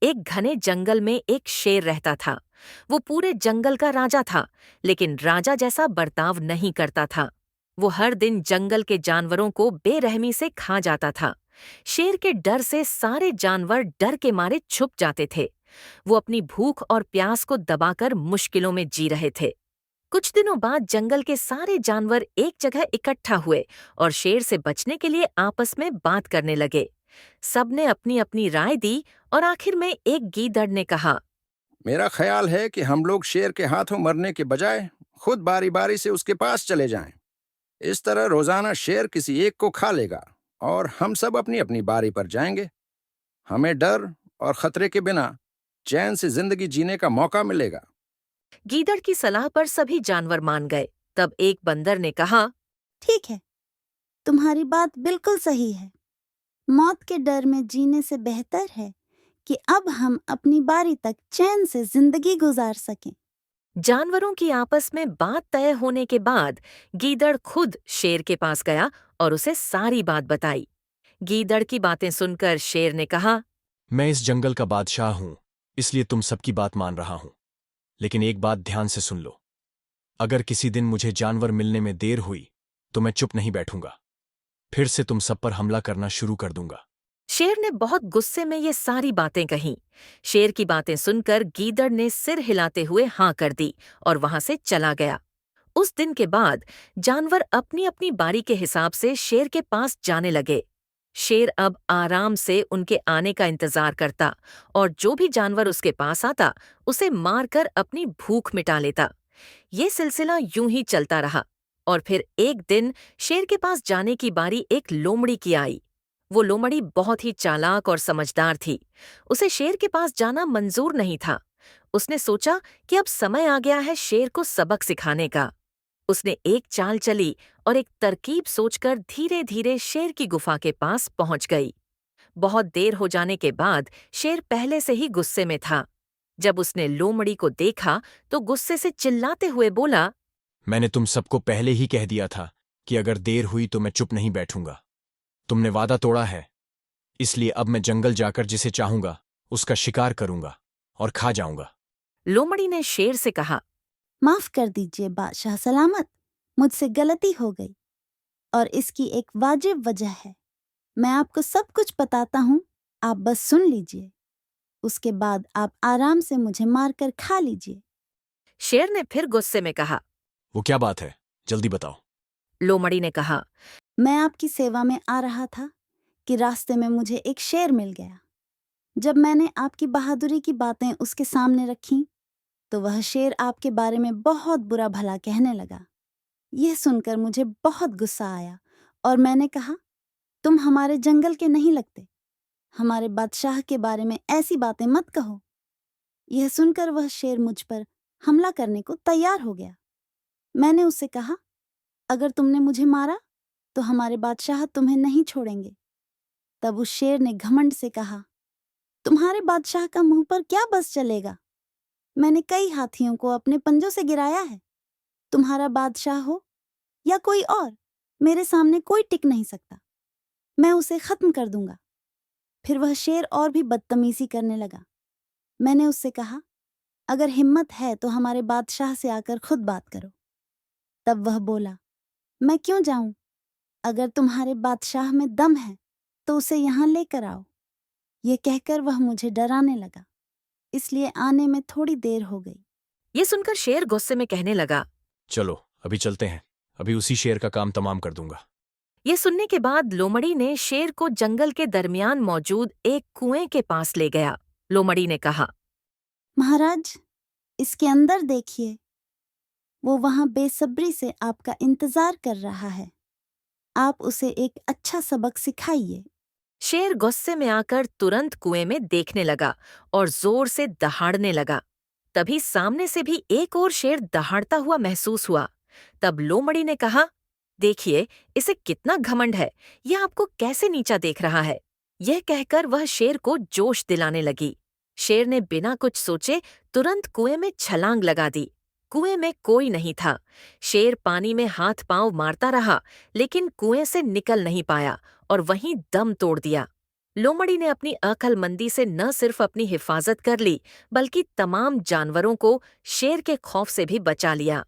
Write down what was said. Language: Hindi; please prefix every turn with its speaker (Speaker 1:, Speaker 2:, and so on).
Speaker 1: एक घने जंगल में एक शेर रहता था। वो पूरे जंगल का राजा था, लेकिन राजा जैसा बर्ताव नहीं करता था। वो हर दिन जंगल के जानवरों को बेरहमी से खा जाता था। शेर के डर से सारे जानवर डर के मारे छुप जाते थे। वो अपनी भूख और प्यास को दबाकर मुश्किलों में जी रहे थे। कुछ दिनों बाद जंगल के सारे जानवर एक जगह इकट्ठा हुए और शेर से बचने के लिए आपस में बात करने लगे। सबने अपनी अपनी राय दी और आखिर में एक गीदड़ ने कहा,
Speaker 2: मेरा ख्याल है कि हम लोग शेर के हाथों मरने के बजाय खुद बारी बारी से उसके पास चले जाएं। इस तरह रोजाना शेर किसी एक को खा लेगा और हम सब अपनी अपनी बारी पर जाएंगे। हमें डर और खतरे के बिना चैन से जिंदगी जीने का मौका मिलेगा।
Speaker 1: गीदड़ की सलाह पर सभी जानवर मान गए। तब एक बंदर ने कहा,
Speaker 3: ठीक है, तुम्हारी बात बिल्कुल सही है। मौत के डर में जीने से बेहतर है कि अब हम अपनी बारी तक चैन से जिंदगी गुजार सकें।
Speaker 1: जानवरों की आपस में बात तय होने के बाद गीदड़ खुद शेर के पास गया और उसे सारी बात बताई। गीदड़ की बातें सुनकर शेर ने कहा,
Speaker 4: मैं इस जंगल का बादशाह हूं, इसलिए तुम सबकी बात मान रहा हूं। लेकिन एक बात ध्यान से सुन लो, अगर किसी दिन मुझे जानवर मिलने में देर हुई तो मैं चुप नहीं बैठूंगा। फिर से तुम सब पर हमला करना शुरू कर दूंगा।
Speaker 1: शेर ने बहुत गुस्से में ये सारी बातें कहीं। शेर की बातें सुनकर गीदड़ ने सिर हिलाते हुए हाँ कर दी और वहां से चला गया। उस दिन के बाद जानवर अपनी अपनी बारी के हिसाब से शेर के पास जाने लगे। शेर अब आराम से उनके आने का इंतजार करता और जो भी जानवर उसके पास आता उसे मारकर अपनी भूख मिटा लेता। ये सिलसिला यूं ही चलता रहा और फिर एक दिन शेर के पास जाने की बारी एक लोमड़ी की आई। वो लोमड़ी बहुत ही चालाक और समझदार थी। उसे शेर के पास जाना मंजूर नहीं था। उसने सोचा कि अब समय आ गया है शेर को सबक सिखाने का। उसने एक चाल चली और एक तरकीब सोचकर धीरे धीरे शेर की गुफा के पास पहुंच गई। बहुत देर हो जाने के बाद शेर पहले से ही गुस्से में था। जब उसने लोमड़ी को देखा तो गुस्से से चिल्लाते हुए बोला,
Speaker 4: मैंने तुम सबको पहले ही कह दिया था कि अगर देर हुई तो मैं चुप नहीं बैठूंगा। तुमने वादा तोड़ा है, इसलिए अब मैं जंगल जाकर जिसे चाहूंगा उसका शिकार करूंगा और खा जाऊंगा।
Speaker 1: लोमड़ी ने शेर से कहा,
Speaker 3: माफ कर दीजिए बादशाह सलामत, मुझसे गलती हो गई और इसकी एक वाजिब वजह है। मैं आपको सब कुछ बताता हूँ, आप बस सुन लीजिए। उसके बाद आप आराम से मुझे मारकर खा लीजिए।
Speaker 1: शेर ने फिर गुस्से में कहा।
Speaker 4: वो क्या बात है, जल्दी बताओ।
Speaker 1: लोमड़ी ने कहा,
Speaker 3: मैं आपकी सेवा में आ रहा था कि रास्ते में मुझे एक शेर मिल गया। जब मैंने आपकी बहादुरी की बातें उसके सामने रखीं, तो वह शेर आपके बारे में बहुत बुरा भला कहने लगा। यह सुनकर मुझे बहुत गुस्सा आया और मैंने कहा, तुम हमारे जंगल के नहीं लगते, हमारे बादशाह के बारे में ऐसी बातें मत कहो। यह सुनकर वह शेर मुझ पर हमला करने को तैयार हो गया। मैंने उससे कहा, अगर तुमने मुझे मारा तो हमारे बादशाह तुम्हें नहीं छोड़ेंगे। तब उस शेर ने घमंड से कहा, तुम्हारे बादशाह का मुंह पर क्या बस चलेगा? मैंने कई हाथियों को अपने पंजों से गिराया है। तुम्हारा बादशाह हो या कोई और, मेरे सामने कोई टिक नहीं सकता। मैं उसे खत्म कर दूंगा। फिर वह शेर और भी बदतमीजी करने लगा। मैंने उससे कहा, अगर हिम्मत है तो हमारे बादशाह से आकर खुद बात करो। तब वह बोला, मैं क्यों जाऊं? अगर तुम्हारे बादशाह में दम है तो उसे यहाँ लेकर आओ। ये कहकर वह मुझे डराने लगा, इसलिए आने में थोड़ी देर हो गई।
Speaker 1: ये सुनकर शेर गुस्से में कहने लगा।
Speaker 4: चलो अभी चलते हैं, अभी उसी शेर का काम तमाम कर दूंगा।
Speaker 1: ये सुनने के बाद लोमड़ी ने शेर को जंगल के दरमियान मौजूद एक कुएं के पास ले गया। लोमड़ी ने कहा,
Speaker 3: महाराज, इसके अंदर देखिए, वो वहां बेसब्री से आपका इंतजार कर रहा है। आप उसे एक अच्छा सबक सिखाइए।
Speaker 1: शेर गुस्से में आकर तुरंत कुएं में देखने लगा और जोर से दहाड़ने लगा। तभी सामने से भी एक और शेर दहाड़ता हुआ महसूस हुआ। तब लोमड़ी ने कहा, देखिए, इसे कितना घमंड है, यह आपको कैसे नीचा देख रहा है। यह कहकर वह शेर को जोश दिलाने लगी। शेर ने बिना कुछ सोचे तुरंत कुएं में छलांग लगा दी। कुएं में कोई नहीं था। शेर पानी में हाथ पांव मारता रहा, लेकिन कुएं से निकल नहीं पाया और वहीं दम तोड़ दिया। लोमड़ी ने अपनी अक्लमंदी से न सिर्फ अपनी हिफाजत कर ली, बल्कि तमाम जानवरों को शेर के खौफ से भी बचा लिया।